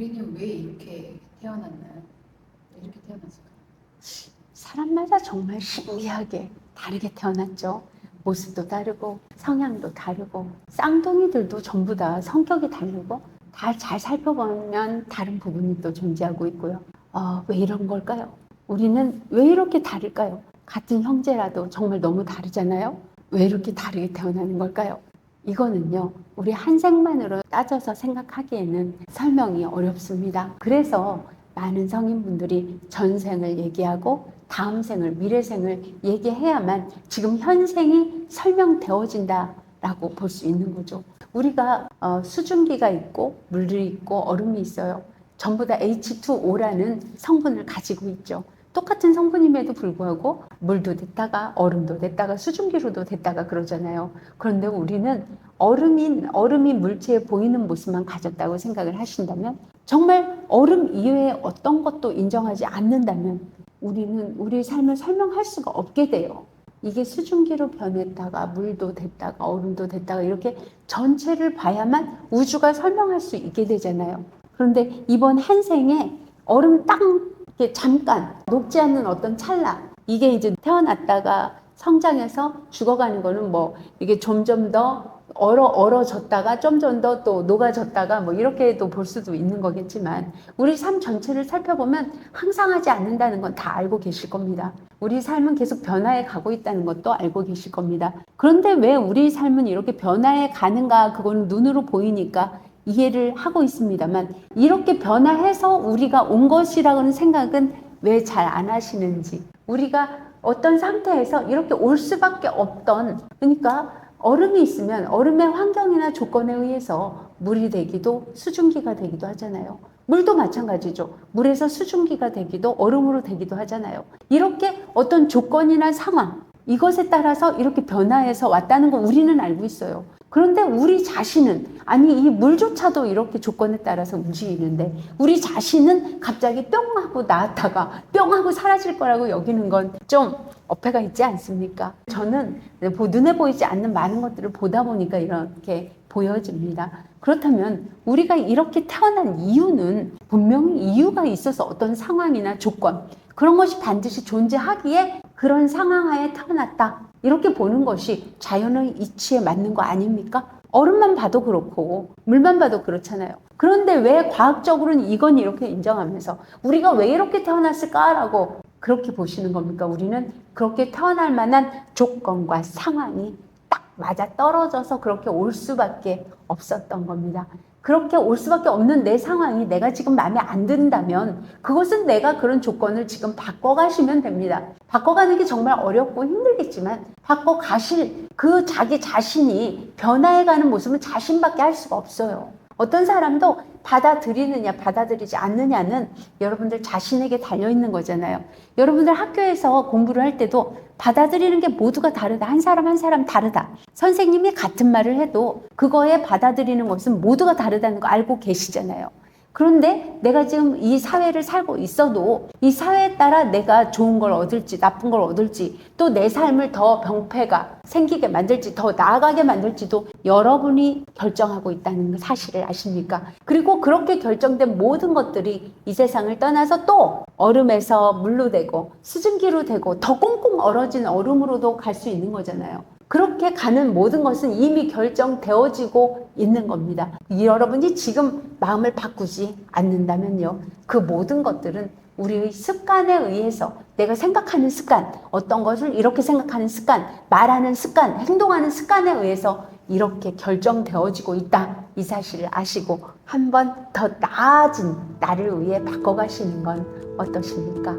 우리는 왜 이렇게 태어났나요? 이렇게 태어났을까요? 사람마다 정말 신기하게 다르게 태어났죠. 모습도 다르고 성향도 다르고 쌍둥이들도 전부 다 성격이 다르고 다 잘 살펴보면 다른 부분이 또 존재하고 있고요. 왜 이런 걸까요? 우리는 왜 이렇게 다를까요? 같은 형제라도 정말 너무 다르잖아요. 왜 이렇게 다르게 태어나는 걸까요? 이거는요, 우리 한 생만으로 따져서 생각하기에는 설명이 어렵습니다. 그래서 많은 성인분들이 전생을 얘기하고 다음 생을, 미래생을 얘기해야만 지금 현생이 설명되어진다라고 볼 수 있는 거죠. 우리가 수증기가 있고 물이 있고 얼음이 있어요. 전부 다 H2O라는 성분을 가지고 있죠. 똑같은 성분임에도 불구하고 물도 됐다가 얼음도 됐다가 수증기로도 됐다가 그러잖아요. 그런데 우리는 얼음이 물체에 보이는 모습만 가졌다고 생각을 하신다면, 정말 얼음 이외에 어떤 것도 인정하지 않는다면 우리는 우리의 삶을 설명할 수가 없게 돼요. 이게 수증기로 변했다가 물도 됐다가 얼음도 됐다가 이렇게 전체를 봐야만 우주가 설명할 수 있게 되잖아요. 그런데 이번 한 생에 얼음 딱 이렇게 잠깐 녹지 않는 어떤 찰나, 이게 이제 태어났다가 성장해서 죽어가는 거는 뭐 이게 점점 더 얼어졌다가 점점 더 또 녹아졌다가 뭐 이렇게도 볼 수도 있는 거겠지만, 우리 삶 전체를 살펴보면 항상하지 않는다는 건 다 알고 계실 겁니다. 우리 삶은 계속 변화해 가고 있다는 것도 알고 계실 겁니다. 그런데 왜 우리 삶은 이렇게 변화해 가는가, 그건 눈으로 보이니까 이해를 하고 있습니다만, 이렇게 변화해서 우리가 온 것이라는 생각은 왜 잘 안 하시는지, 우리가 어떤 상태에서 이렇게 올 수밖에 없던, 그러니까 얼음이 있으면 얼음의 환경이나 조건에 의해서 물이 되기도 수증기가 되기도 하잖아요. 물도 마찬가지죠. 물에서 수증기가 되기도 얼음으로 되기도 하잖아요. 이렇게 어떤 조건이나 상황, 이것에 따라서 이렇게 변화해서 왔다는 거 우리는 알고 있어요. 그런데 우리 자신은, 아니 이 물조차도 이렇게 조건에 따라서 움직이는데 우리 자신은 갑자기 뿅 하고 나왔다가 뿅 하고 사라질 거라고 여기는 건 좀 어폐가 있지 않습니까? 저는 눈에 보이지 않는 많은 것들을 보다 보니까 이렇게 보여집니다. 그렇다면 우리가 이렇게 태어난 이유는 분명히 이유가 있어서 어떤 상황이나 조건, 그런 것이 반드시 존재하기에 그런 상황 하에 태어났다, 이렇게 보는 것이 자연의 이치에 맞는 거 아닙니까? 얼음만 봐도 그렇고 물만 봐도 그렇잖아요. 그런데 왜 과학적으로는 이건 이렇게 인정하면서 우리가 왜 이렇게 태어났을까라고 그렇게 보시는 겁니까? 우리는 그렇게 태어날 만한 조건과 상황이 딱 맞아 떨어져서 그렇게 올 수밖에 없었던 겁니다. 그렇게 올 수밖에 없는 내 상황이 내가 지금 마음에 안 든다면 그것은 내가 그런 조건을 지금 바꿔가시면 됩니다. 바꿔가는 게 정말 어렵고 힘들겠지만 바꿔가실 그 자기 자신이 변화해가는 모습은 자신밖에 할 수가 없어요. 어떤 사람도 받아들이느냐 받아들이지 않느냐는 여러분들 자신에게 달려있는 거잖아요. 여러분들 학교에서 공부를 할 때도 받아들이는 게 모두가 다르다. 한 사람 한 사람 다르다. 선생님이 같은 말을 해도 그거에 받아들이는 것은 모두가 다르다는 거 알고 계시잖아요. 그런데 내가 지금 이 사회를 살고 있어도 이 사회에 따라 내가 좋은 걸 얻을지 나쁜 걸 얻을지, 또 내 삶을 더 병폐가 생기게 만들지 더 나아가게 만들지도 여러분이 결정하고 있다는 사실을 아십니까? 그리고 그렇게 결정된 모든 것들이 이 세상을 떠나서 또 얼음에서 물로 되고 수증기로 되고 더 꽁꽁 얼어진 얼음으로도 갈 수 있는 거잖아요. 그렇게 가는 모든 것은 이미 결정되어지고 있는 겁니다. 여러분이 지금 마음을 바꾸지 않는다면요, 그 모든 것들은 우리의 습관에 의해서, 내가 생각하는 습관, 어떤 것을 이렇게 생각하는 습관, 말하는 습관, 행동하는 습관에 의해서 이렇게 결정되어지고 있다, 이 사실을 아시고 한 번 더 나아진 나를 위해 바꿔가시는 건 어떠십니까?